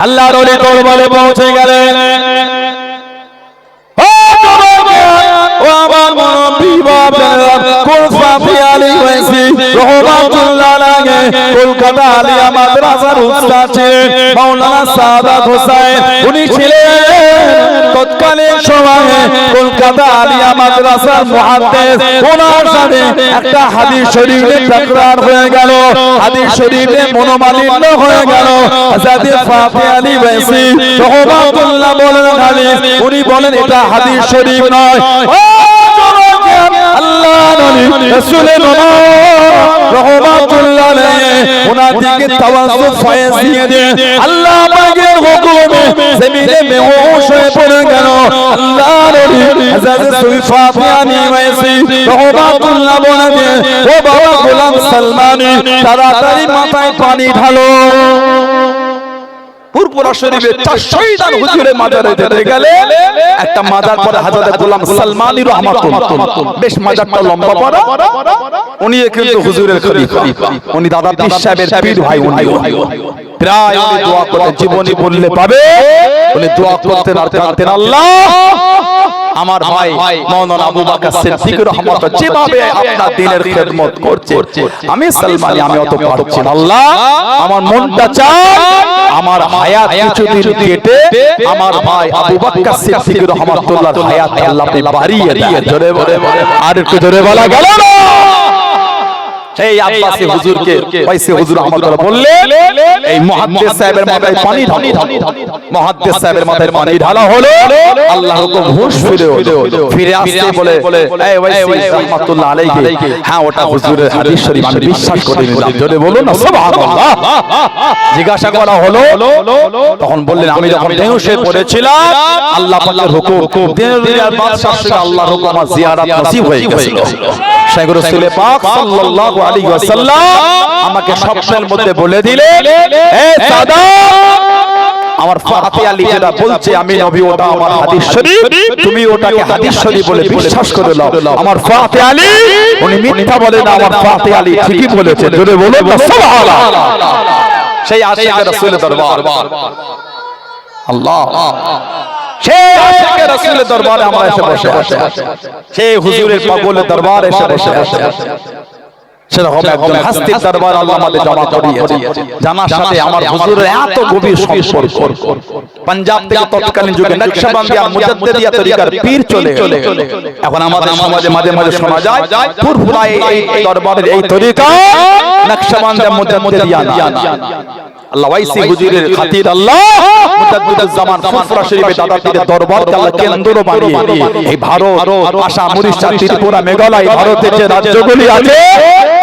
আল্লাহর ওলি দরবারে পৌঁছে গেলেন। ও আমার মুরব্বি বাবা কুলফাতি আলী ওয়াইসি রহমাতুল্লাহ আলাইহি কলকাতা আলিয়া মাদ্রাসার উস্তাদ ছিলেন মাওলানা সাদাত হোসেন। উনি ছিলেন তৎকালীন সময়ে কলকাতা আলিয়া মাদ্রাসার মুহাদ্দিস। ওনার সাথে একটা হাদিস শরীফে তাকরার হয়ে গেল, হাদিস শরীফে মনোমালিন্য হয়ে গেল। হযরত ফাতি আলী ওয়াইসি রহমাতুল্লাহ বলেন হাদিস, উনি বলেন এটা হাদিস শরীফ নয়। আল্লাহ নবী রাসূলের রহমাতুল্লাহ আলাইহি ওনার দিকে তাওয়াজ্জুহ ফয়েজ দিয়ে দেন। আল্লাহ পাকের হুকুমে জমিনে বেহুশ হয়ে পড়ে গেল। আল্লাহ নবী হযরত সুফাতি আলী ওয়াইসি রহমাতুল্লাহ বলেন, ও বাবা গোলাম সালমানী তাড়াতাড়ি মাথায় পানি ঢালো। পুরপুরা শরীফে 400 জন হুজুরের মাজারে যেতে গেলে একটা মাজার পরে হযরত গোলাম সালমানী রাহমাতুল্লাহ, বেশ মাজারটা লম্বা পড়া। উনি কিন্তু হুজুরের খলিফা, উনি দাদা পীর সাহেবের পীর ভাই। উনি প্রায় উনি দোয়া করতেন, জীবনী বললে পাবে উনি দোয়া করতেন আর কাঁদতেন, আল্লাহ আমার ভাই মাওলানা আবু বকর সিদ্দিক রাহমাতুল্লাহ যেভাবে আপনার দ্বীনের খেদমত করছে, আমি সালমানী আমি অত পারছি না। আল্লাহ আমার মনটা চায় আমার হায়াত কিছুদিন কেটে আমার ভাই আবু বকর সিদ্দিক রাহমাতুল্লাহর হায়াত আল্লাহ বাড়িয়ে দেন। জোরে বলে আর একটু জোরে বলা গেল না। সেই আব্বাসী হুজুরকে ওয়াইসি হুজুর রাহমাতুল্লাহ বললেন, এই মুহাদ্দিস সাহেবের মাথায় পানি ঢালো। মুহাদ্দিস সাহেবের মাথায় পানি ঢালা হলো। আল্লাহর হুকুম হুশ ফিরে আসতে বলে, এই ওয়াইসি রাহমাতুল্লাহ আলাইহি, হ্যাঁ ওটা হুজুরের হাদিস শরীফ, আমি বিশ্বাস করে নিলাম। জোরে বলুন না সুবহানাল্লাহ। জিজ্ঞাসা করা হলো, তখন বললেন আমি যখন বেহুশে পড়েছিলাম আল্লাহ পাকের হুকুম দুনিয়ার বাদশাহ আল্লাহর হুকুম আমার জিয়ারত নসিব হয়ে গেছিল। শাইখ রাসূল পাক সাল্লাল্লাহু আলাইহি ওয়াসাল্লাম আমাকে স্বপ্নের মধ্যে বলে দিলেন, এ সাদা আমার ফাতি আলী যেটা বলছে আমি নবী ওটা আমার হাদিস শরীফ, তুমি ওটাকে হাদিস শরীফ বলে বিশ্বাস করে নাও। আমার ফাতি আলী উনি মিথ্যা বলে না, আমার ফাতি আলী ঠিকই বলেছে। জোরে বলুন না সুবহানাল্লাহ। সেই আশিক রাসূলের দরবার আল্লাহ, সেই আশিক রাসূলের দরবারে আমরা এসে বসে আছি, সেই হুজুরের পাগলের দরবারে এসে বসে আছি। সেরকম একজন হাস্তির দরবার আল্লাহ আমাদের জমা করিয়েছে, জানার সাথে আমার হুজুরের এত গভীর সম্পর্ক। পাঞ্জাব থেকে তৎকালীন যুগে নকশবন্দি আর মুজাদ্দিদিয়া তরিকার পীর চলে গেল। এখন আমাদের সমাজে মাঝে মাঝে শোনা যায় ফুরফুরায় এই দরবারের এই তরিকা নকশবন্দি আর মুজাদ্দিদিয়া না। আল্লাহ ওয়াইসি হুজুরের খাতির আল্লাহ মুজাদ্দিদুজ জামান ফুরফুরা শরীফে দাদা পীরের দরবারকে আল্লাহ কেন্দ্র বানিয়ে এই ভারত, আসাম, উড়িষ্যা, ত্রিপুরা, মেঘালয়, ভারতের যে রাজ্যগুলি আছে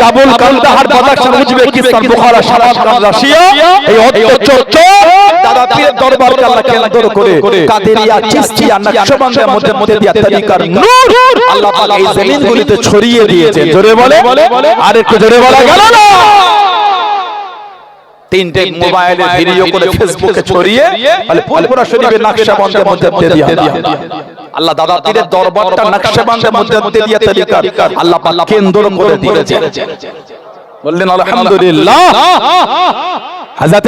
Kabul, Kandahar, Badakhshan, Uzbekistan, Bukhara, Samarkand, Russia, এই অত্যচর্চ দাদা পীরের দরবারকে আল্লাহ কেন্দ্র করে কাদেরিয়া, চিশতিয়া, নকশবন্দি মুজাদ্দিদিয়া তরিকার নূর আল্লাহ পাক এই জমিনগুলিতে ছড়িয়ে দিয়েছেন। জোরে বলে আর একটু জোরে বলা গেল না। তিনটে মোবাইলে ভিডিও করে ফেসবুকে ছড়িয়ে ফুরফুরা শরীফের নকশবন্দি মুজাদ্দিদিয়া আল্লাহ দাদা পীরের দরবারটা নকশবন্দি মুজাদ্দিদিয়া তরিকার আল্লাহ পাক কেন্দ্র করে দিয়েছেন। বললেন আলহামদুলিল্লাহ। হযরত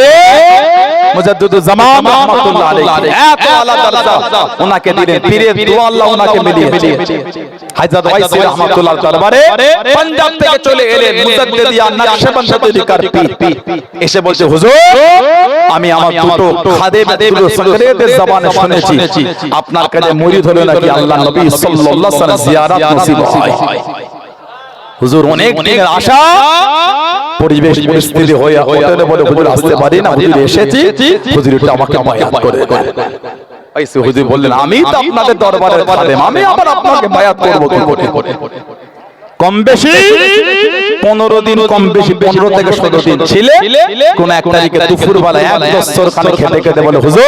মুজাদ্দিদুজ জামান রাহমাতুল্লাহ আলাইহি এত আলা দরজা ওনাকে দিলেন, পীরের দোয়া আল্লাহ ওনাকে মিলিয়ে হযরত ওয়াইসি রাহমাতুল্লাহ দরবারে পাঞ্জাব থেকে চলে এলেন মুজাদ্দিদিয়া নকশবন্দি তরিকার পীর। এসে বলছে, হুজুর আমি আমার দুটো খাদেম সংগ্রহের জবানে শুনেছি আপনার কাছে মুরিদ হলো নাকি আল্লাহ নবী সাল্লাল্লাহু আলাইহি ওয়াসাল্লাম জিয়ারত নসিব হয়। হুজুর অনেক দিনের আশা, পরিবেশ পরিস্থিতি হয়ে ওঠে বলে হুজুর আসতে পারি না, হুজুর এসেছি, হুজুর একটু আমাকে বায়াত করে দেন। আইসে হুজুর বললেন, আমি তো আপনাদের দরবারের খাদেম, আমি আবার আপনাকে বায়াত করব কি করে? কম বেশি 15 দিন, কম বেশি 15 থেকে 16 দিন ছিলে। কোন এক তারিখে দুপুর বেলা এক দস্তরখানে খেতে খেতে বলে, হুজুর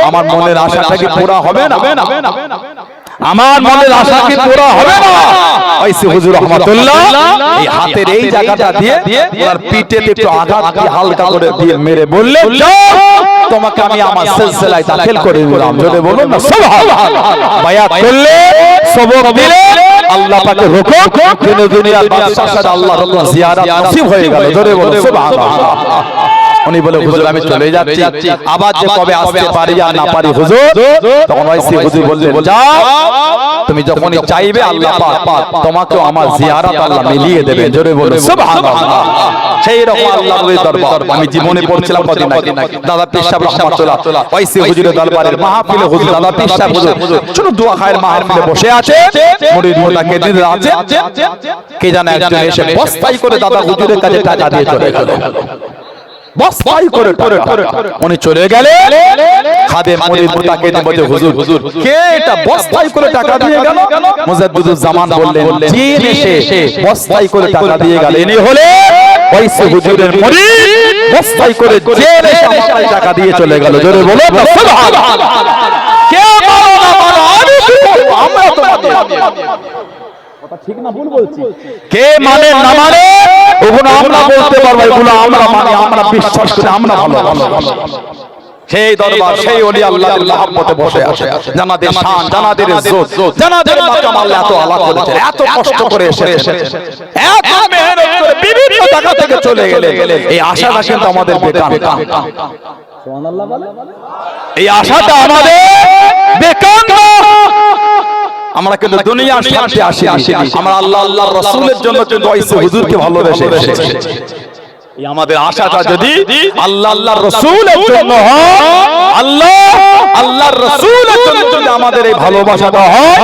আমার মনের আশাটা কি পুরা হবে না? আমার মনের আশা কি পুরা হবে না? ওয়াইসি হুজুর রাহমাতুল্লাহ এই হাতের এই জায়গাটা দিয়ে ওনার পিঠে একটু আঘাত দিয়ে হালকা করে দিয়ে মেরে বললেন, তোমাকে আমি আমার সিলসিলায় দাখিল করে দিলাম। জোরে বলুন না সুবহানাল্লাহ। বায়াত করলেন, সবক দিলেন, আল্লাহ পাকের হুকুম দুনিয়ার বাদশাহ আল্লাহর জিয়ারত নসিব হয়ে গেল। জোরে বলুন সুবহানাল্লাহ। উনি বলে হুজুর আমি চলে যাচ্ছি, আবার যে কবে আসতে পারি আর না পারি হুজুর। তখন ওই হুজুর বললেন যাও, তুমি যখনই চাইবে আল্লাহ পাক তোমাকেও আমার জিয়ারত আল্লাহ মিলিয়ে দেবে। জোরে বলুন সুবহানাল্লাহ। সেই রকম আল্লাহর দরবার আমি জীবনে পড়ছিলাম কদিন আগে, দাদা পীর সাহেব রাহমাতুল্লাহ ওয়াইসি হুজুরের দরবারের মাহফিলে হুজুর দাদা পীর সাহেব হুজুর শুধু দোয়া খায়ের মাহফিলে বসে আছে, মুরিদ মুতাকিদিন আছে, কে জানে একজন এসে বস্তাই করে দাদা হুজুরের কাছে টাকা দিয়ে চলে গেল। বস্তাই করে উনি চলে গেলে খাদেম মুরিদ মুতাকিদিন বলে হুজুর কে এটা বস্তাই করে টাকা দিয়ে গেল? মুজাদ্দিদুজ জামান বললেন জিন এসে বস্তাই করে টাকা দিয়ে গেল। ইনি হলে ওইসে হুজুরের মুরিদ, বস্তাই করে জিন এসে আমাকে টাকা দিয়ে চলে গেল। জোরে বলো সুবহানাল্লাহ। কে মানো না মানো আমি কি করব, আমরা তো কথা ঠিক না ভুল বলছি? কে মানে না মানে ওগুলো আমরা বলতে পারবো, এগুলো আমরা মানি, আমরা বিশ্বাস করি, আমরা ভালো। সেই দরবার সেই ওলি আল্লাহর মহব্বতে বসে আছে, জানাদের শান, জানাদের ইজ্জত, জানাদের মাকাম আল্লাহ এত আলা করেছে, এত কষ্ট করে এসেছে, এত মেহনত করে বিভিন্ন জায়গা থেকে চলে গেলে এই আশাটা কিন্তু আমাদের বেকার। সুবহানাল্লাহ বলে এই আশাটা আমাদের বেকার না। আমরা কিন্তু দুনিয়ার স্বার্থে আসি, আমরা আল্লাহ আল্লাহর রাসূলের জন্য কিন্তু ওইসে হুজুরকে ভালোবেসে এসেছি। এই আমাদের আশাটা যদি আল্লাহ আল্লাহর রাসূলের জন্য হয়, আল্লাহ আল্লাহর রাসূলের জন্য যদি আমাদের এই ভালোবাসাটা হয়,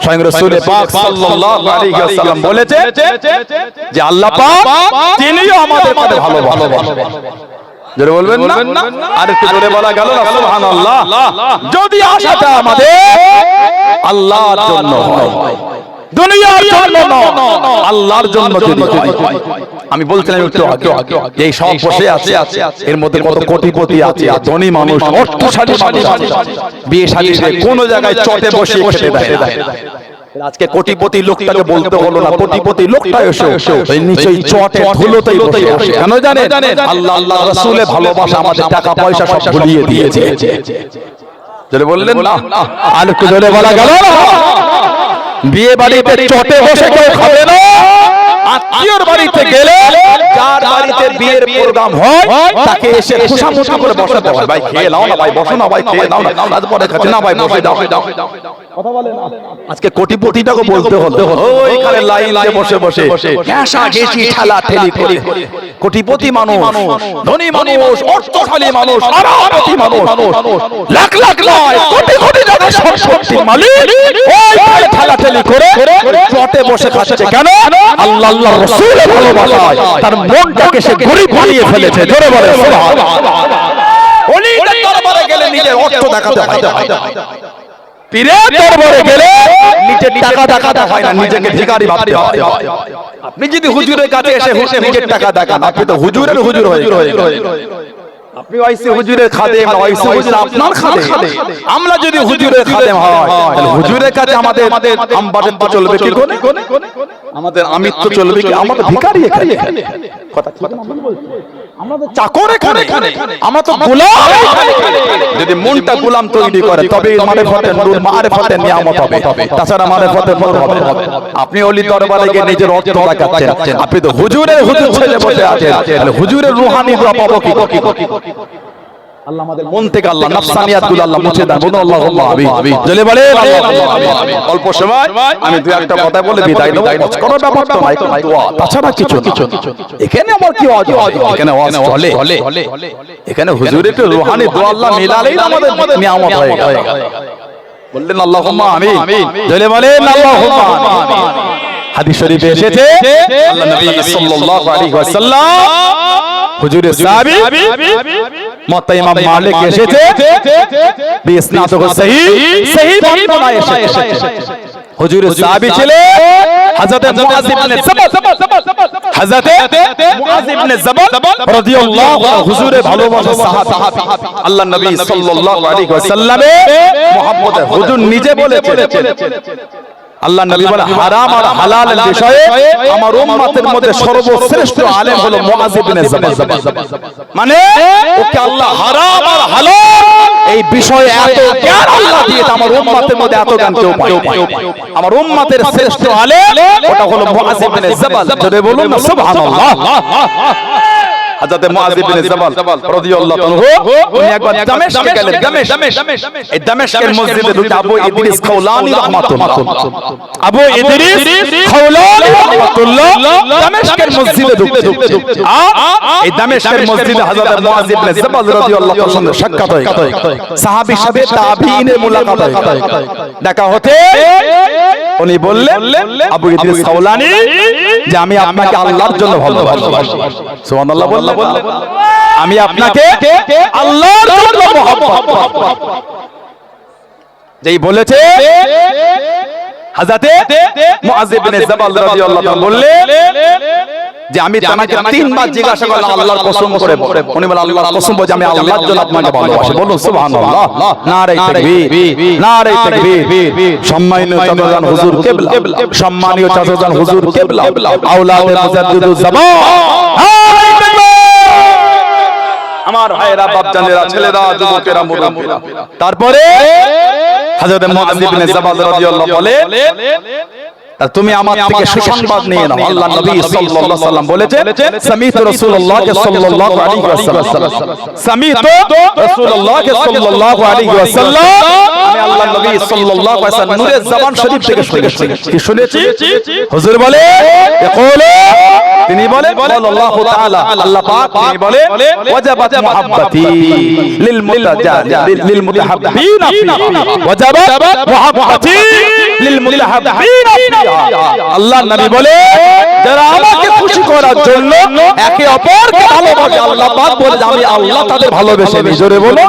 স্বয়ং রাসূল পাক সাল্লাল্লাহু আলাইহি ওয়াসাল্লাম বলেছে যে আল্লাহ পাক তিনিও আমাদের কাছে ভালোবাসেন। জোরে বলবেন না? আর একটু জোরে বলা গেল না সুবহানাল্লাহ। যদি আশাটা আমাদের আল্লাহর জন্য হয়, দুনিয়ার জন্য নয়, আল্লাহর জন্য যদি হয়। আমি বলছিলাম একটু আগে এই সব বসে আছে, এর মধ্যে কত কোটিপতি আছে, ধনী মানুষ, অর্থশালী মানুষ আছে, বিয়ে শাদীতে কোন জায়গায় চটে বসে খেতে দেয়। আজকে কোটিপতি লোকটাকে বলতে হলো না, কোটিপতি লোকটা এসে নিচেই চটে ধুলোতেই বসে আসে। কেন জানেন? আল্লাহ আল্লাহর রাসূলের ভালোবাসা আমাদের টাকা পয়সা সব ভুলিয়ে দিয়েছে। জোরে বললেন না? আর একটু জোরে বলা গেল না? বিয়ে বাড়িতে চটে বসে কেউ খাবে না, আত্মীয়র বাড়িতে গেলে যার বাড়িতে বিয়ের প্রোগ্রাম হয় তাকে এসে খুশামুশা করে বসাতে হয়। ভাই খেয়ে নাও না, ভাই বসো না, ভাই খেয়ে নাও না, আজ পরে খাচ্ছি না, ভাই বসে দাও। কথা বলে না? আজকে কোটিপতিটাকে বলতে হলো ওইখানে লাইনে বসে বসে ঘেঁষা ঘেঁষি ঠেলা ঠেলি করে কোটিপতি মানুষ, ধনী মানুষ, অর্থশালী মানুষ, আরামপতি মানুষ, লাখ লাখ নয় কোটি কোটি টাকার সম্পত্তির মালিক ওইখানে ঠেলা ঠেলি করে চটে বসে খাচ্ছে। কেন? আল্লাহ আল্লাহর রাসূলের ভালোবাসায় তার মনটাকে সে গরীব বানিয়ে ফেলেছে। জোরে বলে সুবহানাল্লাহ। ওলিদের দরবারে গেলে নিজের অর্থ দেখাতে হয়, পীরের দরবারে গেলে নিজের টাকা দেখাতে হয় না, নিজেকে ভিখারি ভাবতে হয়। আপনি যদি হুজুরের কাছে এসে নিজের টাকা দেখান, আপনি তো হুজুরের হুজুর হয়ে গেলেন। আপনি ওইসে হুজুরের খাদেম না, ওইসে হুজুর আপনার খাদেম। আমরা যদি হুজুরের খাদেম হয় তাহলে হুজুরের কাছে আমাদের আমবাদত তো চলবে কি করে? আমাদের আমিত্ব চলবে কি? আমাদের ভিখারি এখানে। কথা ঠিক না ভুল বলছি? আমাদের চাকর এখানে, আমরা তো গোলাম এখানে। যদি মনটা গোলাম তৈরি করে তবে মারিফাতের নূর, মারিফাতের নিয়ামত হবে, তাছাড়া মারিফাতের নূর হবে। আপনি ওলি দরবারে গিয়ে নিজের অর্থ দেখাচ্ছেন, আপনি তো হুজুরের হুজুর ছেলে বসে আছেন, তাহলে হুজুরের রূহানি দোয়া পাবো কি? আল্লাহ আমাদের মন থেকে আল্লাহ নাফসানিয়াতগুলো আল্লাহ মুছে দেন। বলুন আল্লাহুম্মা আমিন। জলে বলে অল্প সময় আমি দুই একটা কথা বলে বিদায় দেব। কোনো ব্যাপার তো নাই, দোয়া তাছাড়া কিছু না। এখানে আমার কি ওয়াজ? এখানে ওয়াজ চলে, এখানে হুজুরের রূহানি দোয়া আল্লাহ মিলালেই আমাদের নিয়ামত হয়ে গেল। বললেন আল্লাহুম্মা আমিন। জলে বলেন আল্লাহুম্মা আমিন। হাদিস শরীফে এসেছে আল্লাহ নবী সাল্লাল্লাহু আলাইহি ওয়াসাল্লাম হুজুরের সাহাবী মুত্তা ইমাম মালিক এসেছে বিসনাদ সহিহ বর্ণনা এসেছে। হুজুরের সাহাবী ছিলেন হযরত মুআয ইবনে জাবাল, হযরত মুআয ইবনে জাবাল রাদিয়াল্লাহু আনহু হুজুরের ভালোবাসার সাহাবী। আল্লাহ নবী সাল্লাল্লাহু আলাইহি ওয়াসাল্লামের মুহাব্বতে হুজুর নিজে বলেছেন, আল্লাহ নবী বলে হারাম আর হালালের বিষয়ে আমার উম্মতের মধ্যে সর্বশ্রেষ্ঠ আলেম হলো মুআয ইবনে জাবাল। মানে ওকে আল্লাহ হারাম আর হালাল এই বিষয়ে এত জ্ঞান আল্লাহ দিয়েছে, আমার উম্মতের মধ্যে এত জ্ঞান কেউ পায়। আমার উম্মতের শ্রেষ্ঠ আলেম ওটা হলো মুআয ইবনে জাবাল। জোরে বলুন না সুবহানাল্লাহ। হযরত মুআয ইবনে জাবাল রাদিয়াল্লাহু আনহু উনি একবার দামেস্কে গেলেন। দামেস্ক, এই দামেস্কের মসজিদে দুটো আবু ইদ্রিস খাওলানী রাহমাতুল্লাহ, আবু ইদ্রিস খাওলানী রাহমাতুল্লাহ দামেস্কের মসজিদে ঢুকছে। এই দামেস্কের মসজিদে হযরত মুআয ইবনে জাবাল রাদিয়াল্লাহু তাআলার সঙ্গে সাক্ষাৎ হয়, সাহাবী সাথে তাবিঈনের মুলাকাত হয়। দেখা হতে উনি বললেন আবু ইদ্রিস খাওলানী যে আমি আপনাকে আল্লাহর জন্য ভালোবাসি। সুবহানাল্লাহ বললেন, আমি আপনাকে আল্লাহর জন্য মহব্বত যেই বলেছে হযরত মুআয ইবনে জাবাল রাদিয়াল্লাহু তাআলা বললেন যে আমি তোমাকে তিনবার জিজ্ঞাসা করলাম আল্লাহর কসম করে, উনি বলেন আল্লাহর কসম বলে আমি আল্লাহর জন্য আপনাকে ভালোবাসি। বলুন সুবহানাল্লাহ, নারে তাকবীর, নারে তাকবীর। সম্মানিত চাচাজান হুজুর কিবলা, সম্মানিত চাচাজান হুজুর কিবলা, আওলাদে মুজাদ্দিদুজ জামান, আমার ভাইরা বাপজানেরা ছেলেরা যুবকেরা মুরব্বিরা। তারপরে হযরত মুআয ইবনে জাবাল রাদিয়াল্লাহু বলে তুমি আমার থেকে সুসংবাদ নিয়ে নাও। আল্লাহ নবী সাল্লাল্লাহু আলাইহি ওয়াসাল্লাম বলেছেন সামিতু রাসূলুল্লাহ সাল্লাল্লাহু আলাইহি ওয়াসাল্লাম, সামিতু রাসূলুল্লাহ সাল্লাল্লাহু আলাইহি ওয়াসাল্লাম, আমি আল্লাহ নবী সাল্লাল্লাহু আলাইহি ওয়াসাল্লাম নূরে জবান শরীফ থেকে শুনেছি। কি শুনেছি? হুজুর বলে ইয়াকুলু, তিনি বলে আল্লাহ তাআলা, আল্লাহ পাক তিনি বলে ওয়াজাবাত মুহাব্বতি লিল মুতাজালিল লিল মুতাহাব্বিনা ফিহা, ওয়াজাবাত মুহাব্বতি লিল মুতাহাব্বিনা ফিহা। আল্লাহ নবী বলে যারা আমাকে খুশি করার জন্য একে অপরকে ভালোবাসে, আল্লাহ পাক বলে আমি আল্লাহ তাদের ভালোবেসে নিই। জোরে বলো,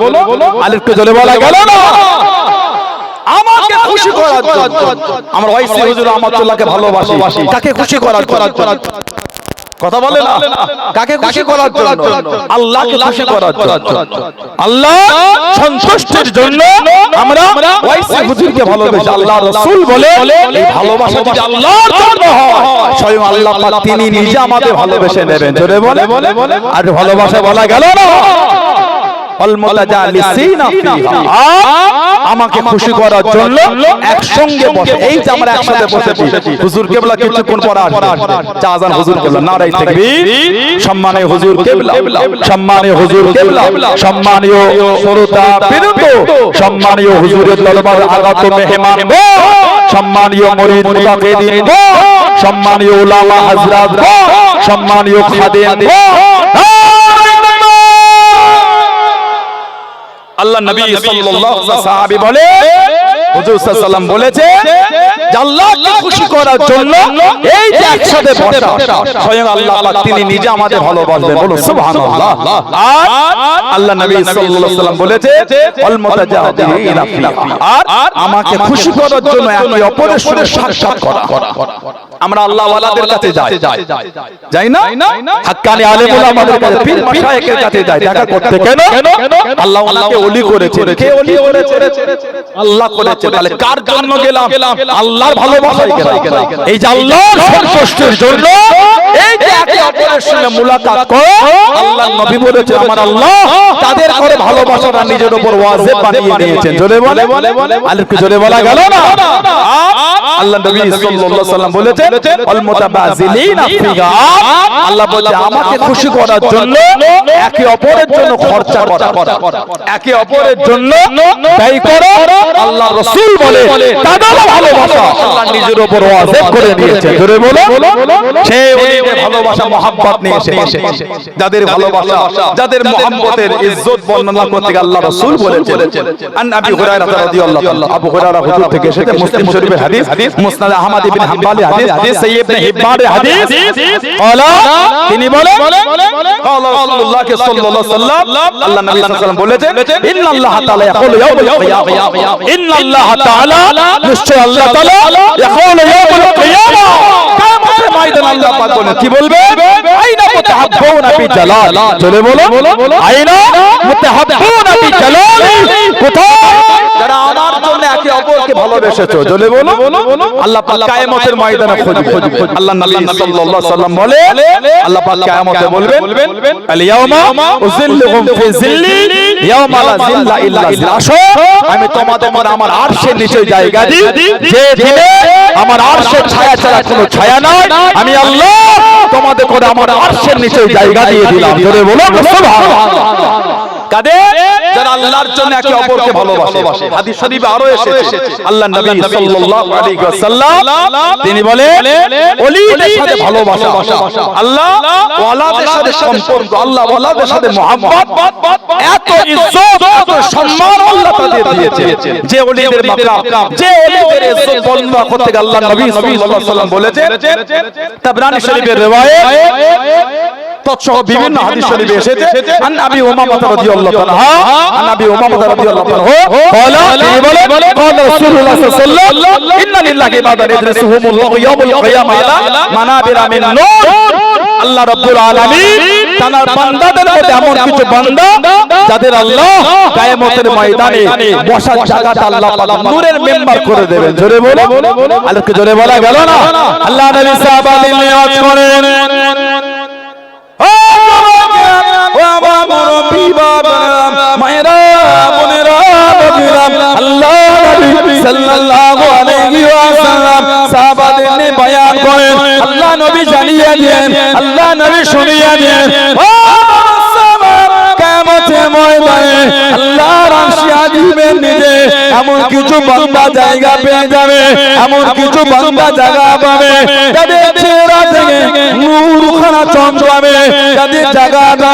আরেকটু জোরে বলা গেল না? আমাকে খুশি করার জন্য আমরা ওয়াইসি হুজুর রাহমাতুল্লাহকে ভালোবাসি, কাকে খুশি করার জন্য? কথা বলে না, কাকে খুশি করার জন্য? আল্লাহকে খুশি করার জন্য, আল্লাহ সন্তুষ্টির জন্য আমরা ওয়াইসি হুজুরকে ভালোবাসি। আল্লাহ রাসূল বলে এই ভালোবাসা যদি আল্লাহর জন্য হয় স্বয়ং আল্লাহ পাক তিনি নিজে আমাদের ভালোবেসে নেবেন। জোরে বলে, আর ভালোবাসা বলা গেল না? আমাকে খুশি করার জন্য একসঙ্গে বসে, এই যে আমরা একসাথে বসেছি, হুজুর কেবলা কিছুক্ষণ পর আসবে, চাজান হুজুর কেবলা, নারায়ে তাকবীর, সম্মানীয় হুজুর কেবলা, সম্মানীয় হুজুর কেবলা, সম্মানীয় শ্রোতা বৃন্দ, সম্মানীয় হুজুরের দরবারে আগত মেহমান, সম্মানীয় মুরিদ মুতাকিদিন, সম্মানীয় উলামা হযরত, সম্মানীয় খাদেম, আল্লাহ নবী সাল্লাল্লাহু আলাইহি ওয়াসাল্লাম সাহাবী বলে হুজুর সাল্লাল্লাহু আলাইহি ওয়াসাল্লাম বলেছে যে আল্লাহকে খুশি করার জন্য এই যে একসাথে বসা স্বয়ং আল্লাহ পাক তিনি নিজে আমাদের ভালোবাসবেন। বলো সুবহানাল্লাহ। আর আল্লাহ নবী সাল্লাল্লাহু আলাইহি ওয়াসাল্লাম বলেছে আল মুতাজাহিদিনা ফিহা, আর আমাকে খুশি করার জন্য একে অপরের সঙ্গে সাক্ষাৎ করা। আমরা আল্লাহ ওয়ালাদের কাছে যাই না? হাক্কানি আলেমুল আমাদের কাছে, পীর মাশায়েখের কাছে যাই দেখা করতে। কেন? আল্লাহ ওনাকে ওলি করেছেন। কে ওলি করেছে? আল্লাহ করেছে। তাহলে কার জন্য গেলাম? আল্লাহর ভালোবাসায় গেলাম। এই যে আল্লাহর সন্তুষ্টির জন্য এই যে একে অপরের সঙ্গে মুলাকাত করো, আল্লাহর নবী বলেছেন আমার আল্লাহ তাদের করে ভালোবাসাটা নিজের উপর ওয়াজিব বানিয়ে নিয়েছেন। জোরে বলে, আলেমকে জোরে বলা গেল না? আল্লাহ নবী সাল্লাল্লাহু আলাইহি ওয়াসাল্লাম বলেছেন আল মুতাবাযিলিনা ফিহা, আল্লাহ বলে আমাকে খুশি করার জন্য একে অপরের জন্য খরচা করা, একে অপরের জন্য ব্যয় করো। আল্লাহ রাসূল বলে তাদের ভালোবাসা আল্লাহ নিজের উপর ওয়াজিব করে নিয়েছেন। জোরে বলো, সেই ওলিদের ভালোবাসা মহব্বত নিয়ে এসে যাদের ভালোবাসা, যাদের মহব্বতের ইজ্জত বর্ণনা করতে আল্লাহ রাসূল বলেছেন আন আবি হুরায়রা রাদিয়াল্লাহু তাআলা, আবু হুরায়রা হুজুর থেকে এসেছে, মুসলিম শরীফের হাদিস, মুসনাদ আহমদ ইবনে হাম্বলি হাদিস, সহিহ ইবনে হিব্বানের হাদিস। ক্বালা, তিনি বলেন ক্বালা রাসূলুল্লাহ সাল্লাল্লাহু আলাইহি ওয়াসাল্লাম, আল্লাহ নবী সাল্লাল্লাহু আলাইহি ওয়াসাল্লাম বলেছেন ইন্নাল্লাহ তাআলা ইয়াকুলু ইয়াউমাল কিয়ামা, ইন্নাল্লাহ তাআলা নিশ্চয় আল্লাহ তাআলা ইয়াকুলু ইয়াউমাল কিয়ামা, কিয়ামতের ময়দানে আল্লাহ পাক বলেন কি বলবে? আইনা মুতাহাব্বুনা ফি জালালি, চলে বলো আইনা মুতাহাব্বুনা ফি জালালি, কোথায় যারা আমার জন্য একে অপরকে ভালোবেসেছো? চলে বলো, আল্লাহ পাক কিয়ামতের ময়দানে খুঁজবে। আল্লাহ নবী সাল্লাল্লাহু আলাইহি ওয়াসাল্লাম বলে আল্লাহ পাক কিয়ামতে বলবেন আল ইয়াউমা উযিল্লুহুম ফি জিল্লি ইয়াউমা লা জিল্লা ইল্লা জিল্লা। আসো আমি তোমাদের উপর আমার আরশের নিচে জায়গা দিই, যে দিনে আমার আরশের ছায়া ছাড়া কোনো ছায়া নাই, আমি আল্লাহ তোমাদের উপর আমার আরশের নিচে জায়গা দিয়ে দিলাম। জোরে বলো সুবহানাল্লাহ। কাদের? যারা আল্লাহর জন্য একে অপরকে ভালোবাসে। হাদিস শরীফে আরো এসেছে আল্লাহ নবী সাল্লাল্লাহু আলাইহি ওয়াসাল্লাম তিনি বলেন ওলিদের সাথে ভালোবাসা, আল্লাহ ওয়ালাদের সাথে সম্পর্ক, আল্লাহ ওয়ালাদের সাথে মহব্বত, এত ইজ্জত এত সম্মান আল্লাহ তাদের দিয়েছে যে ওলিদের মাকাম, যে ওলিদের ইজ্জত বর্ণনা করতে গিয়ে আল্লাহ নবী সাল্লাল্লাহু আলাইহি ওয়াসাল্লাম বলেছেন, তাবরানী শরীফের riwayat তৎসহ বিভিন্ন হাদিস শরীফে এসেছে আন আবি উমামা রাদিয়াল্লাহু তাআলা আন আবি উমামা রাদিয়াল্লাহু তাআলা قال তিনি বলেন قال রাসূলুল্লাহ সাল্লাল্লাহু আলাইহি ওয়াসাল্লাম ইন্না লিল্লাহি ইবাদান ইয়াদরুসুহুমুল্লাহু ইয়াউমুল কিয়ামাহ আলা মানাবিরা মিন নূর। আল্লাহ রাব্বুল আলামিন তার বান্দাদের মধ্যে এমন কিছু বান্দা যাদের আল্লাহ কিয়ামতের ময়দানে বসার জায়গাটা আল্লাহ পাক নূরের মেম্বার করে দেবেন। জোরে বলো, আলোকে জোরে বলা গেল না। আল্লাহ নবী সাহাবাদের নিয়াত করেন সাল্লাল্লাহু আলাইহি ওয়াসাল্লাম সাহাবাদের নিয়ে বয়ান করেন, আল্লাহ নবী জানিয়ে দেন, আল্লাহ নবী শুনিয়ে দেন, ও কিয়ামতের ময়দানে আল্লাহর আরশে আজিমের নিচে এমন কিছু বান্দা জায়গা পেয়ে যাবে, এমন কিছু বান্দা জায়গা পাবে যাদের চেহারা থেকে নূরখানা চমকাবে, যাদের জায়গাটা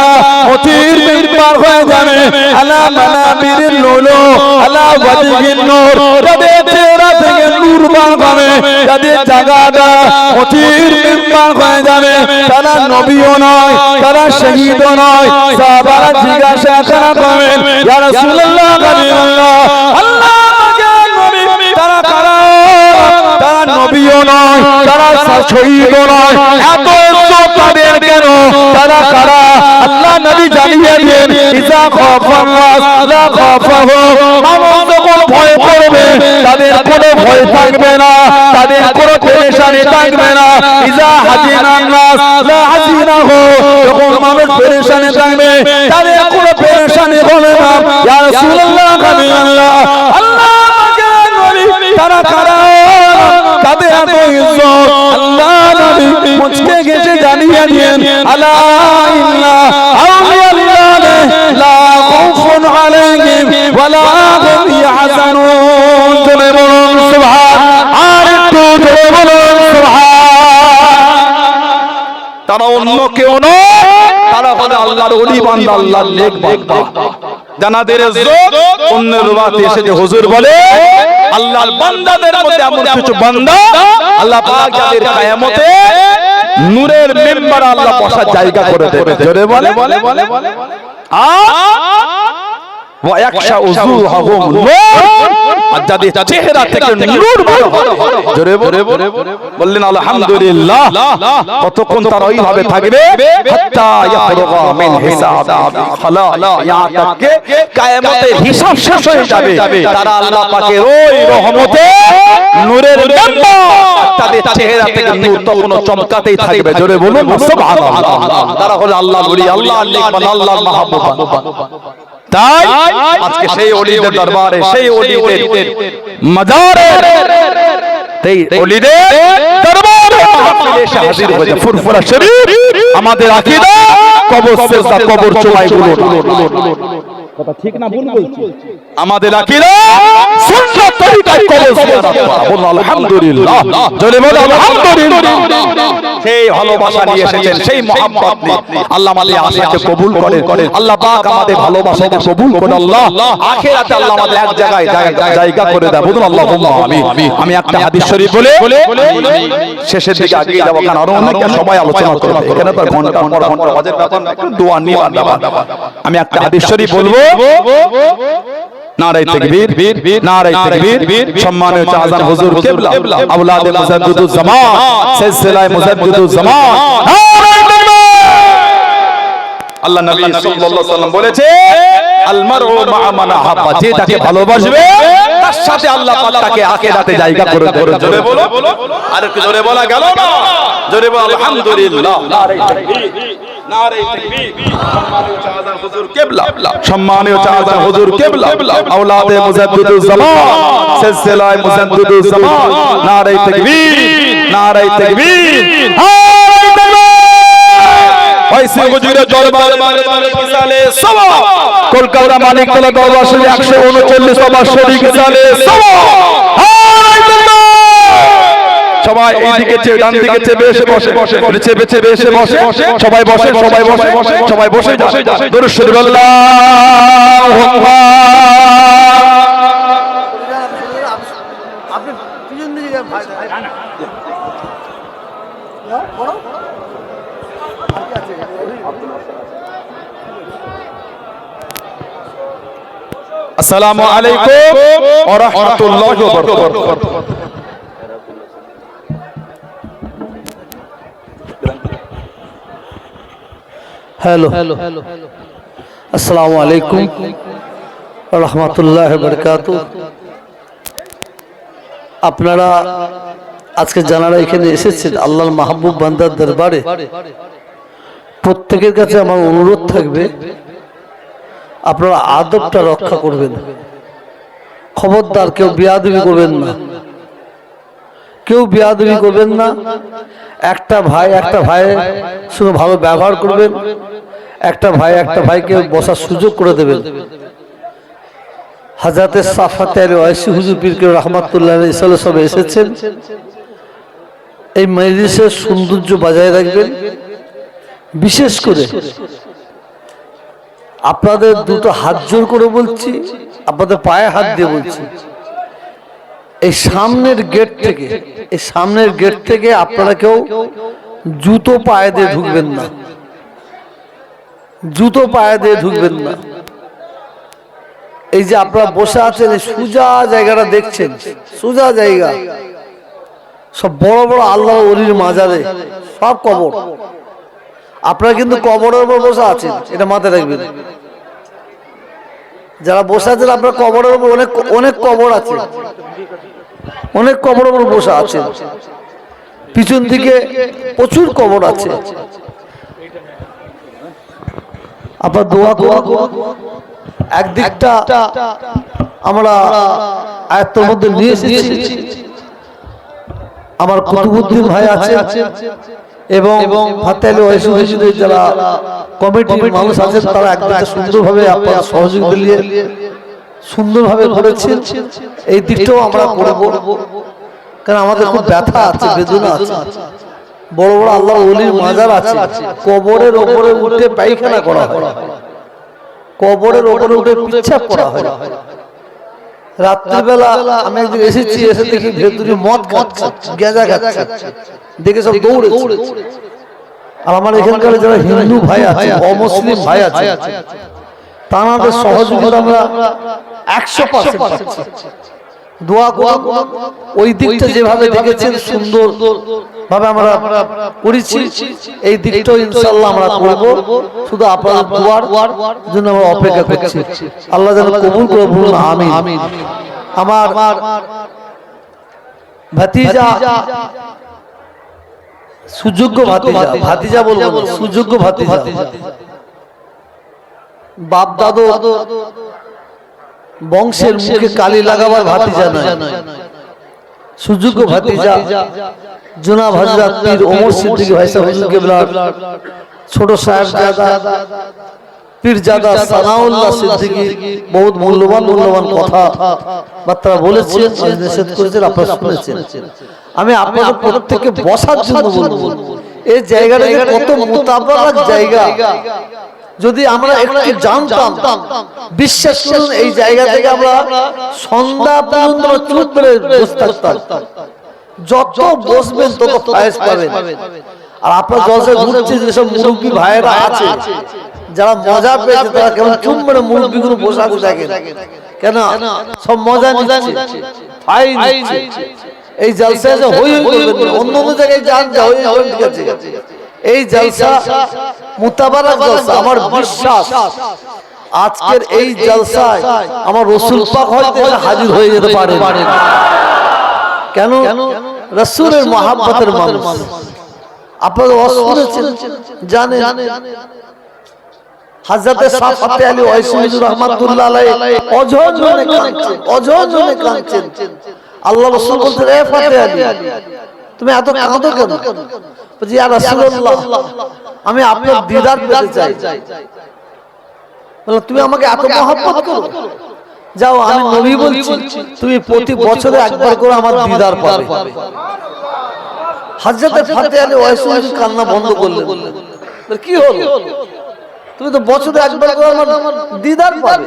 অতির মিম্বার হয়ে যাবে, আলা মানাবিরিন লুলু আলা ওয়াজহিন নূর, যাদের চেহারা থেকে নূর বার হবে, যাদের জায়গাটা অতির মিম্বার হয়ে যাবে, তারা নবীও নয়, তারা শহীদও নয়। সাহাবারা জিজ্ঞাসা করবেন, ইয়া রাসূলুল্লাহ আল্লাহ নবী তারা কারা? তারা নবীও নয়, তারা শহীদও নয়, এত ইজ্জত তাদের কেন? তারা কারা? আল্লাহ নবী জানিয়ে দেন, ইজা খাফাল্লাহ লা খাফাহু, মানুষ যখন ভয় করবে তাদের কোনো ভয় থাকবে না, তাদের কোনো পেরেশানি থাকবে না। ইজা হাজিনান নাস লা হাজিনাহু, যখন মানুষ পেরেশানি থাকবে তাদের কোনো পেরেশানি হবে না। ইয়া রাসূলুল্লাহ আল্লাহ তারা কারা? তাদের এত ইজ্জত আল্লাহ নবী মুচকে গেছে জানিয়ে দিয়েন, আলা ইন্না আউলিয়াল্লাহ লা খাউফুন আলাইহিম ওয়ালা হুম ইয়াহজানুন। জোরে বলুন সুবহান, আর একটু জোরে বলুন সুবহান। তারা অন্য কেউ নয়, তারা হলো আল্লাহর ওলি বান্দা, আল্লাহর নেক বান্দা জানাদের ইজ্জত। অন্য রওয়াতে এসেছে হুজুর বলে আল্লাহর বান্দাদের মধ্যে এমন কিছু বান্দা আল্লাহ পাক যাদের কিয়ামতে নূরের মেম্বার আল্লাহ বসার জায়গা করে দেবে। জোরে বলে ওয়া ইয়াকশা উযুহাহুম নূর, আর যাদের চেহারা থেকে নূর বার হয়। জোরে বললেন আলহামদুলিল্লাহ। কতক্ষণ তারা ওইভাবে থাকবে হাত্তা ইয়াফরুগা মিন হিসাবি খালা, ইয়া তাকে কিয়ামতের হিসাব শেষ হয়ে যাবে, তারা আল্লাহ পাকের ওই রহমতে নূরের মেম্বার, তাদের চেহারা থেকে নূর তখন চমকাতেই থাকবে। জোরে বলুন সুবহানাল্লাহ। তারা হলো আল্লাহর ওলি, আল্লাহর নেক বান্দা, আল্লাহর মাহবুব। তাই আজকে সেই ওলিদের দরবারে, সেই ওলিদের মাজারে, সেই ওলিদের দরবারে মাহফিলে এসে হাজির হয়ে যায়। ফুরফুরা শরীফ আমাদের আকীদা, কবর সিজদা, কবর চুমাই বলুন। কথা ঠিক না ভুল বলছি? আমাদের আকীদা সুন্নাত তরিকায় কবর সিজদা করা। বলুন আলহামদুলিল্লাহ। জোরে বলুন আলহামদুলিল্লাহ। সেই ভালোবাসা নিয়ে এসেছেন, সেই মহব্বত নিয়ে আল্লাহ আমাদের আশাকে কবুল করেন। আল্লাহ পাক আমাদের ভালোবাসাকে কবুল করে আল্লাহ আখিরাতে আল্লাহ আমাদের এক জায়গায় জায়গা করে দেয়। বলুন আল্লাহুম্মা আমিন। আমি একটা হাদিস শরীফ বলে শেষের দিকে এগিয়ে যাব, কারণ আরো অনেক সময় আলোচনা করব, এখানে তো ঘন্টা পর ঘন্টা বাজে ব্যাপার না, একটু দোয়া নিয়ে বাবা। আমি একটা হাদিস শরীফ বলবো, নারায়ে তাকবীর, নারায়ে তাকবীর। সম্মানিত চাচাজান হুজুর কিবলা আওলাদে মুজাদ্দিদুজ জামান, সিলসিলায়ে মুজাদ্দিদুজ জামান, নারায়ে তাকবীর। আল্লাহ নবী সাল্লাল্লাহু আলাইহি ওয়াসাল্লাম বলেছে আল মারউ মা মান আহাব্বা, যে তাকে ভালোবাসবে তার সাথে আল্লাহ পাক তাকে আখিরাতে জায়গা করে দেবে। জোরে বলো, আর একটু জোরে বলা গেল না? জোরে বলো আলহামদুলিল্লাহ। নারায়ে তাকবীর। নারে তাকবীর। সম্মানিত চাচা হুজুর কিবলা, সম্মানিত চাচা হুজুর কিবলা, আওলাদে মুজাদ্দিদুজ জামান, সিলসিলায়ে মুজাদ্দিদুজ জামান, নারে তাকবীর, নারে তাকবীর। ওইসি হুজুরের দরবারে মিসালে সওয়া, কলকাতা মানিকতলা দরবার শরীফ 139 নম্বর শরীফ মিসালে সওয়া। সবাই এইদিকে চেয়ে ডান দিকে চেয়ে বসে বসে নিচে বেঁচে বসে বসে সবাই বসে সবাই বসে সবাই বসে যায়। দরুদ শরীফ আল্লাহু আকবার। আপনি পিছন দিকে ভাই আসসালামু আলাইকুম ওয়া রাহমাতুল্লাহি ওয়া বারাকাতুহু। হ্যালো, আসসালামু আলাইকুম ওয়া রাহমাতুল্লাহি ওয়া বারাকাতুহু। আপনারা আজকে যারা এখানে এসেছেন আল্লাহর মাহবুব বান্দার দরবারে, প্রত্যেকের কাছে আমার অনুরোধ থাকবে আপনারা আদবটা রক্ষা করবেন। খবরদার কেউ বেয়াদবি করবেন না, কেউ বেয়াদবি করবেন না। একটা ভাইয়ের সঙ্গে ভালো ব্যবহার করবেন, একটা ভাইকে বসার সুযোগ করে দেবেন। হাজরাতে সাফাতে আলী ওয়াইসি হুজুর পীর রহমাতুল্লাহ আলাইহি সব এসেছেন। এই মজলিসের সৌন্দর্য বজায় রাখবেন। বিশেষ করে আপনাদের দুটো হাত জোর করে বলছি, আপনাদের পায়ে হাত দিয়ে বলছি, এই সামনের গেট থেকে আপনারা কেউ জুতো পায়ে দিয়ে ঢুকবেন না, জুতো পায়ে দিয়ে ঢুকবেন না। এই যে আপনারা বসে আছেন এই সোজা জায়গাটা দেখছেন, সোজা জায়গা, সব বড় বড় আল্লাহ ওলির মাজারে সব কবর। আপনারা কিন্তু কবরের উপর বসে আছেন, এটা মাথায় রাখবেন। যারা বসে আছেন আপনার কবরের উপর অনেক কবর আছে, অনেক কবরের উপর বসে আছেন। পিছন দিকে প্রচুর কবর আছে। আপনার দোয়া করুন। একদিকটা আমরা আয়াতের মধ্যে নিয়ে এসেছি। আমার কুতুবউদ্দিন ভাই আছে এবং ফাতেহ ওয়াইসি হুজুরের যারা কমিটির মানুষ আছেন তারা একদম সুন্দরভাবে আপনারা সহযোগিতা দিয়ে সুন্দরভাবে করেছেন। এই দিকটাও আমরা করব, কারণ আমাদের খুব ব্যথা আছে, বেদনা আছে। বড় বড় আল্লাহর ওলির মাজার আছে, কবরের ওপরে উঠে পায়খানা করা হয়, কবরের ওপরে উঠে পিচ্ছাপ করা হয়। রাত্রিবেলা আমি একদিন এসেছি, এসে দেখি ভেতরে মদ খাচ্ছে, গেঁজা খাচ্ছে, দেখে সব দৌড়েছে। আর আমার এখানকার যারা হিন্দু ভাই আছে, অমুসলিম ভাই আছে, তাদের সহযোগিতা আমরা 100% পাচ্ছি। দোয়া করুন। ওই দিকটা যেভাবে দেখেছেন সুন্দর ভাবে আমরা করেছি, এই দিকটাও ইনশাআল্লাহ আমরা করব। শুধু আপনাদের দোয়ার জন্য আমরা অপেক্ষা করছি। আল্লাহ যেন কবুল করে বলুন আমিন। আমার ভাতিজা, সুযোগ্য ভাতিজা বলবো না, সুযোগ্য ভাতিজা, বাপ দাদু বংশের মুখে কালি লাগাবার ভাতিজা নয়, সুযোগ্য ভাতিজা জনাব হযরত পীর ওমর সিদ্দিকী ভাই সাহেব হুজুর কিবলা, ছোট সাহেবজাদা পীরজাদা সানাউল্লাহ সিদ্দিকী বহুত মূল্যবান কথা বার্তা বলেছেন, নিষেধ করেছেন, আপনারা শুনেছেন। আমি আপনাদের প্রত্যেককে বসার জন্য বলবো, এই জায়গাটা কত মুতাবারাক জায়গা। যদি আমরা একটু জানতাম, বিশ্বাস করুন এই জায়গা থেকে আমরা সন্ধ্যা পর্যন্ত চুপ করে বসে থাকতাম। যত বসবেন তত ফায়েজ পাবেন। আর আপনার জলসা ঘুরছে যেসব মুরব্বী ভাইয়েরা আছে, যারা মজা পেয়েছে, তারা কেমন চুপ করে মুরব্বী গুলো বসে থাকেন, কেন সব মজা নিচ্ছে, ফাইন নিচ্ছে। এই জলসা যে হই করবেন, অন্য অন্য জায়গায় যান, হই ঠিক আছে। এই জলসা মুতাবারাক জলসা। আমার বিশ্বাস আজকের এই জলসায় আমার রাসূল পাক হয়তো হাজির হয়ে যেতে পারে। কেন? রাসূলের মহব্বতের মানুষ, আপনারা শুনেছেন, জানেন হযরত শাহ ফাতে আলী ওয়াইসি হুজুর রাহমাতুল্লাহ আলাইহি অঝরজনে কাঁদছেন। আল্লাহ রাসূল বলতেন, এ ফাতে আলী তুমি এত কাঁদো কেন? বলছি, ইয়া রাসূলুল্লাহ আমি আপনার দিদার পেতে চাই। বললাম, তুমি আমাকে এত মহব্বত করো? যাও, আমি নবী বলছি তুমি প্রতি বছরে একবার করে আমার দিদার পাবে। হযরত ফাতে আলী ওয়াইসি হুজুর কান্না বন্ধ করলেন। কি হলো? তুমি তো বছরে একবার করে আমার দিদার পাবে।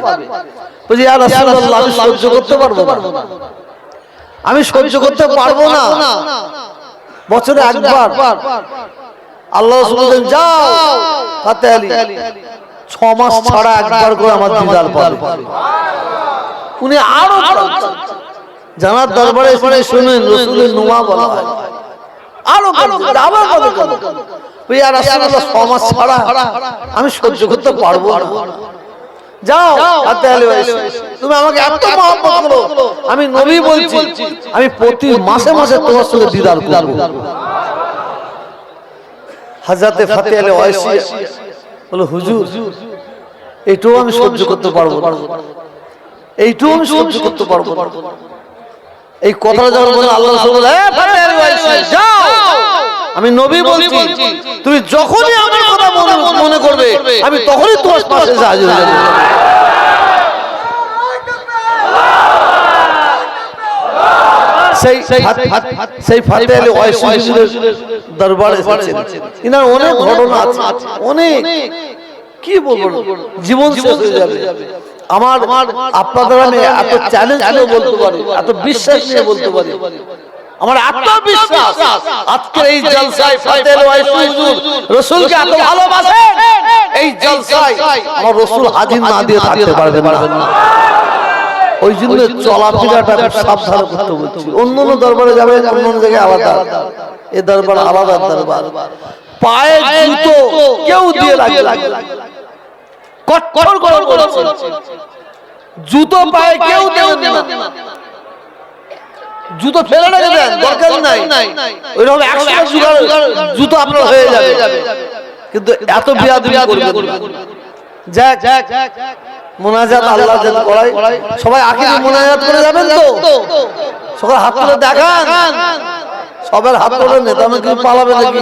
বলছি, ইয়া রাসূলুল্লাহ আমি সহ্য করতে পারবো না, আমি সহ্য করতে পারবো না। বছরে একবার। আল্লাহ রাসূল বলেন, যাও ফাতে আলী 6 মাস ছাড়া একবার করে আমার দিদার পাবে। উনি আরো জানার দরবারে এসে শুনেন রাসূলের নুমা বলা হয়, আরো আবার কবে ইয়া রাসূলুল্লাহ 6 মাস ছাড়া আমি সহ্য করতে পারবো না। যাও ফাতে আলী ওয়াইসি তুমি আমাকে এত মহব্বত করো, আমি নবী বলছি আমি প্রতি মাসে মাসে তোমার সঙ্গে দিদার করব। হযরত ফাতে আলী ওয়াইসি বলে, হুজুর এইটাও আমি সহ্য করতে পারবো না, এইটাও আমি সহ্য করতে পারবো না। এই কথাটা যখন বলে আল্লাহ রাসূল বলে, এ ফাতে আলী ওয়াইসি যাও, আমি নবী বলছি তুমি যখনই আমার কথা মনে করবে আমি তখনই তোমার পাশে হাজির হয়ে যাব। সেই ফাতে আলী ওয়াইসি হুজুরের দরবারে এসেছেন। ইনার অনেক ঘটনা আছে, অনেক কি বলবো, জীবন শেষ হয়ে যাবে। আমার আপনাদের আমি এত চ্যালেঞ্জ নিয়ে বলতে পারি, এত বিশ্বাস নিয়ে বলতে পারি, আমার আত্মবিশ্বাস আজকের এই জলসায় ফাতে আলী ওয়াইসি হুজুর রাসূলকে এত ভালোবাসেন, এই জলসায় আমার রাসূল হাজির না দিয়ে থাকতে পারবেন না। ওই জন্য চলাফেরাটা সাবধান করতে বলছি। অন্য দরবারে যাবে, অন্য জায়গায় আলাদা, এই দরবার আলাদা দরবার। পায়ে জুতো কেউ দিয়ে রাখবে, কটকট করে বলছে, জুতো পায়ে কেউ দেবেন না, জুতো ফেলে রেখে দেন, দরকার নাই। ওইরকম 100 জুতো আপনার হয়ে যাবে, কিন্তু এত বিয়াদবি করবেন না। যাক মুনাজাত আল্লাহ যেন করায়, সবাই আখিরি মুনাজাত করে যাবেন তো, সবাই হাত তুলে দেখান, সবার হাত তুলে নেতা নাকি পালাবে নাকি?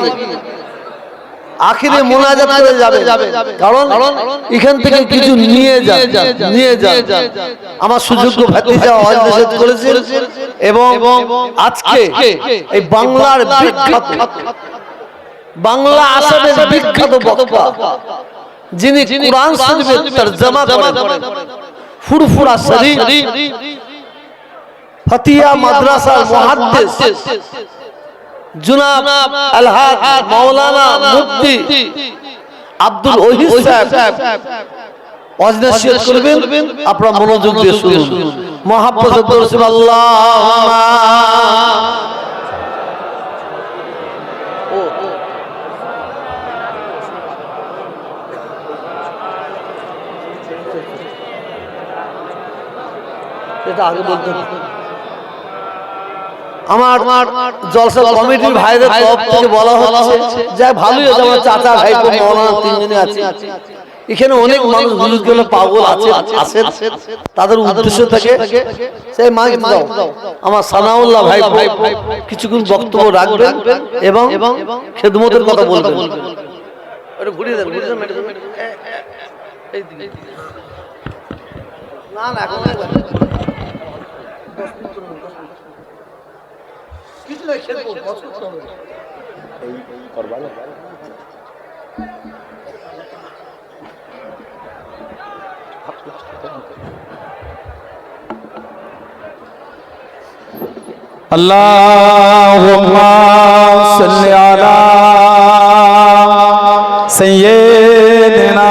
আখিরি মুনাজাত করে যাবে, কারণ এখান থেকে কিছু নিয়ে যান। আমার সুযোগ্য ভাতিজা ওয়াজ করেছেন এবং আজকে এই বাংলার বিখ্যাত, বাংলা আসামের বিখ্যাত বক্তা যিনি কুরআন শরীফের তরজমা করেন, ফুরফুরা শরীফ ফতিয়া মাদ্রাসার মুহাদ্দিস জনাব আলহাজ মাওলানা মুফতি আব্দুল ওহিদ সাহেব ওয়াজ নসিহত করবেন। আপনারা মনোযোগ দিয়ে শুনুন। মুহাব্বতের দরুদ আল্লাহুম্মা এটা আগে বলতে আমার জলসা কমিটির ভাইদের তরফ থেকে বলা হচ্ছে যে ভালোই আছে, আমার চাচা ভাইপো মাওলানা তিনজনে আছে। এখানে অনেক মানুষ বুজুর্গ পাগল আছে, তাদের উদ্দেশ্য থেকে সেই মাইক দাও, আমার সানাউল্লাহ ভাই কিছুক্ষণ বক্তব্য রাখবেন এবং খেদমতের কথা বলবেন। একটু ঘুরিয়ে দেন, না না এখন কিছু না, খেলবো এই করবা না। আল্লাহুম্মা সাল্লি আলা সাইয়্যিদিনা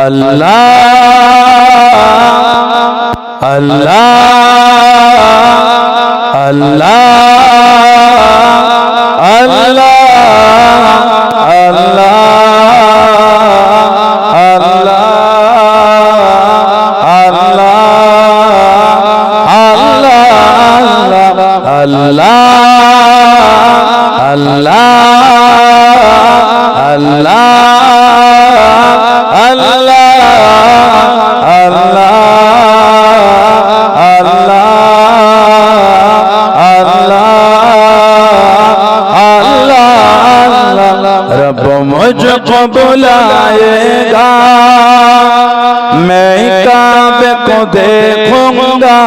আল্লাহ আল্লাহ আল্লাহ मुझको बुलाएगा मैं काबे को देखूंगा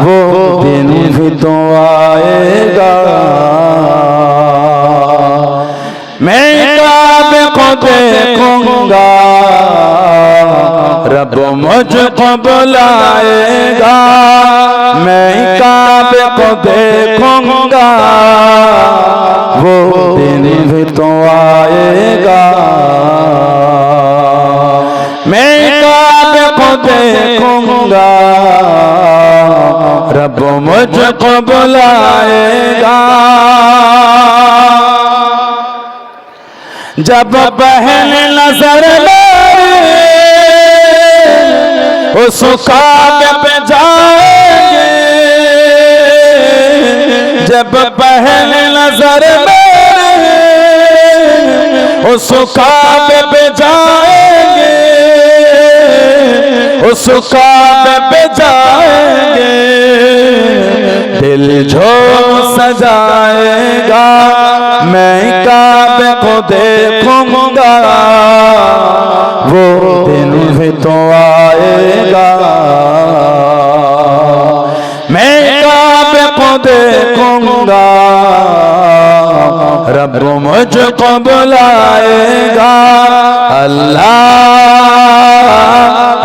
वो दिन भी तो आएगा मैं काबे को देखूंगा रब मुझको बुलाएगा मैं काबे को देखूंगा वो दिन भी तो आएगा मैं काबे को देखूंगा रब मुझको बुलाएगा जब बहन नजर मेरी उस काबे पे जाएंगे जब बहन नजर मेरी उस काबे पे जाएंगे उस काबे पे जाएंगे दिल जो सजाएगा मैं काबे को देखूंगा वो दिन भी तो आएगा मैं काबे को देखूंगा रब मुझको बुलाएगा अल्लाह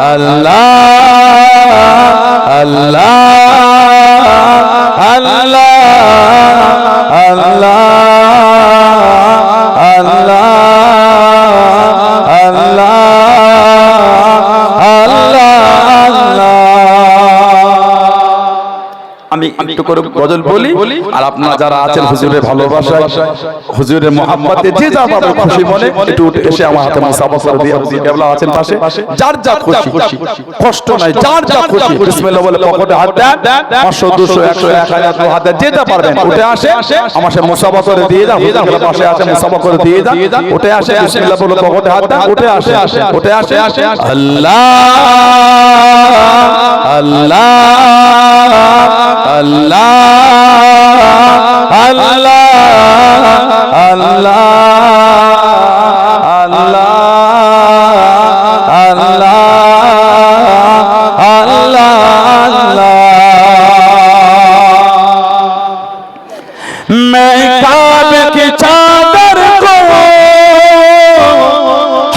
अल्लाह अल्लाह अल्लाह अल्लाह अल्लाह अल्लाह अल्लाह আমি একটু করে গজল বলি আর আপনারা যারা আছেন হুজুরের ভালোবাসায় হুজুরের মহব্বতে যে যা পাবে খুশি মনে একটু এসে আমার হাতে মুসাফা করে দিয়ে হুজুর কেবলা আছেন পাশে যার যা খুশি কষ্ট নাই যার যা খুশি বিসমিল্লাহ বলে পকেটে হাত দেন 500 200 100 1000 হাতে যে যা পারবেন উঠে আসে আমার সাথে মুসাফা করে দিয়ে দাও হুজুর পাশে আছে মুসাফা করে দিয়ে দাও উঠে আসে বিসমিল্লাহ বলে পকেটে হাত দেন উঠে আসে উঠে আসে আল্লাহ আল্লাহ अल्लाह अल्लाह अल्लाह अल्लाह अल्लाह अल्लाह मैं काबे की चादर को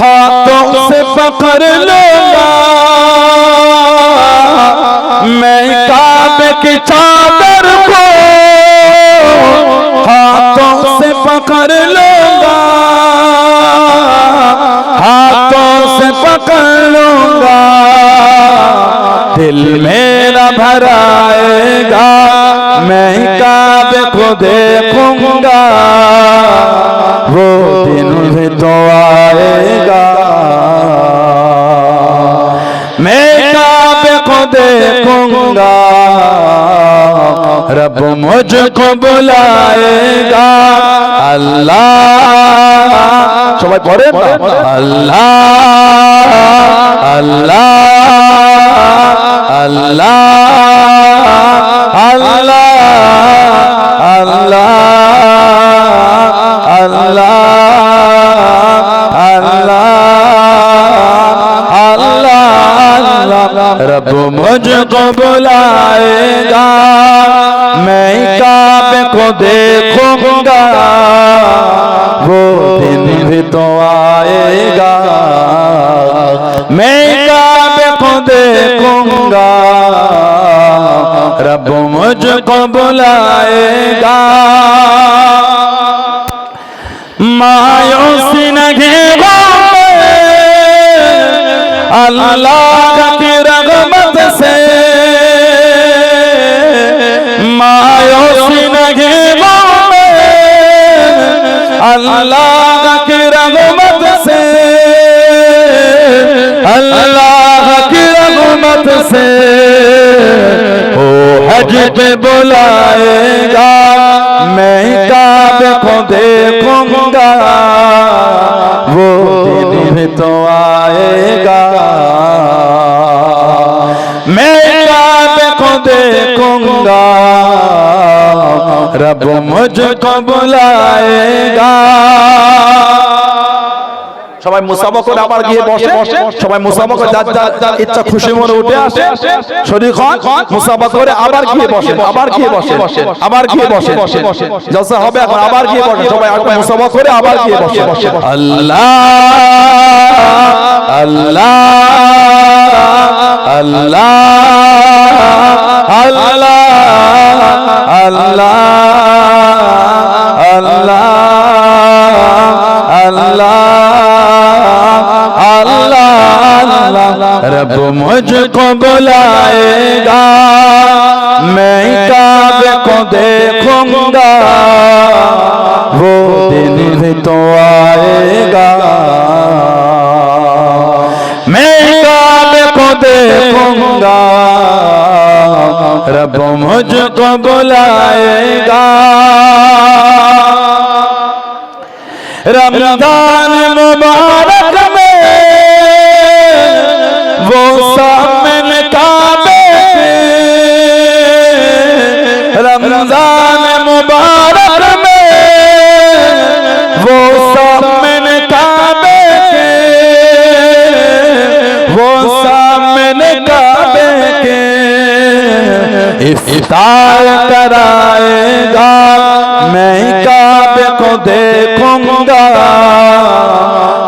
हाथों से पकड़ लूंगा मैं काबे की चादर को हाथों से पकड़ लूंगा हाथों से पकड़ लूंगा दिल मेरा भराएगा मैं काबे को देखूंगा वो दिन भी तो आएगा मैं काबे को देखूंगा रब मुझको बुलाएगा अल्लाह সবাই পড়েন না আল্লাহ আল্লাহ আল্লাহ আল্লাহ আল্লাহ আল্লাহ अल्लाह रब मुझको बुलाएगा मैं काबे को देखूंगा वो दिन भी तो आएगा मैं काबे को देखूंगा रब मुझको बुलाएगा मायूसी न घेरो अल्लाह की रहमत से मायूसी न घेरो अल्लाह की रहमत से, अल्लाह की रहमत से वो हज पे बुलाएगा, मैं काबे को देखूंगा, वो दिन भी तो आएगा, मैं काबे को देखूंगा, रब मुझको बुलाएगा। সবাই মুসাফা করে আবার গিয়ে বসে, সবাই মুসাফা করে যার যার ইচ্ছা খুশি মনে উঠে আসে, শরীর খান মুসাফা করে আবার গিয়ে বসে, আবার গিয়ে বসে, আবার গিয়ে বসে, জলসা হবে এখন, আবার গিয়ে বসে, সবাই আবার মুসাফা করে আবার গিয়ে বসে। আল্লাহ আল্লাহ আল্লাহ আল্লাহ আল্লাহ আল্লাহ अल्लाह अल्लाह, रब मुझको बुलाएगा, मैं काबे को देखूंगा, वो दिन भी तो आएगा, मैं काबे को देखूंगा, रब मुझको बुलाएगा। रमजान मुबारक में वो सामने काबे के, रमजान मुबारक में वो सामने काबे के, वो सामने काबे के इफ्तार कराएगा, मैं काबे को देखूंगा,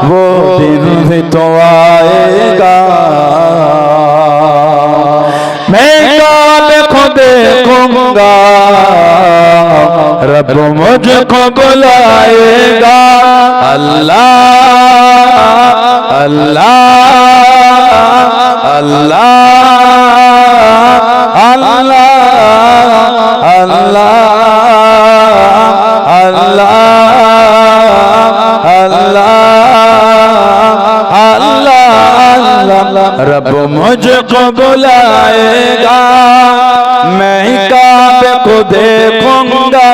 वो दिन भी तो आएगा, मैं काबे को देखूंगा, रब मुझको बुलाएगा। अल्लाह अल्लाह अल्लाह अल्लाह अल्लाह अल्लाह अल्लाह अल्लाह, रब मुझको बुलाएगा, मैं काबे को देखूंगा,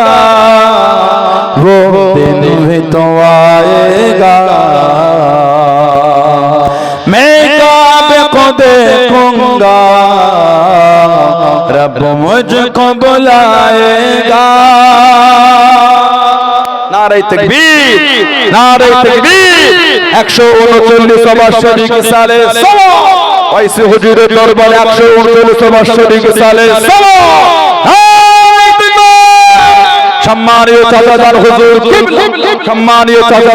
वो दिन भी तो आएगा, मैं काबे को देखूंगा, रब मुझको बुलाएगा। नारे तकबीर, नारे तकबीर, 139 বাৎসরিক সালে সালাত, ওয়াইসি হুজুরের দরবারে 139 বাৎসরিক সালে সালাত। সম্মানীয় চাচাজান হুজুর, সম্মানীয় চাচা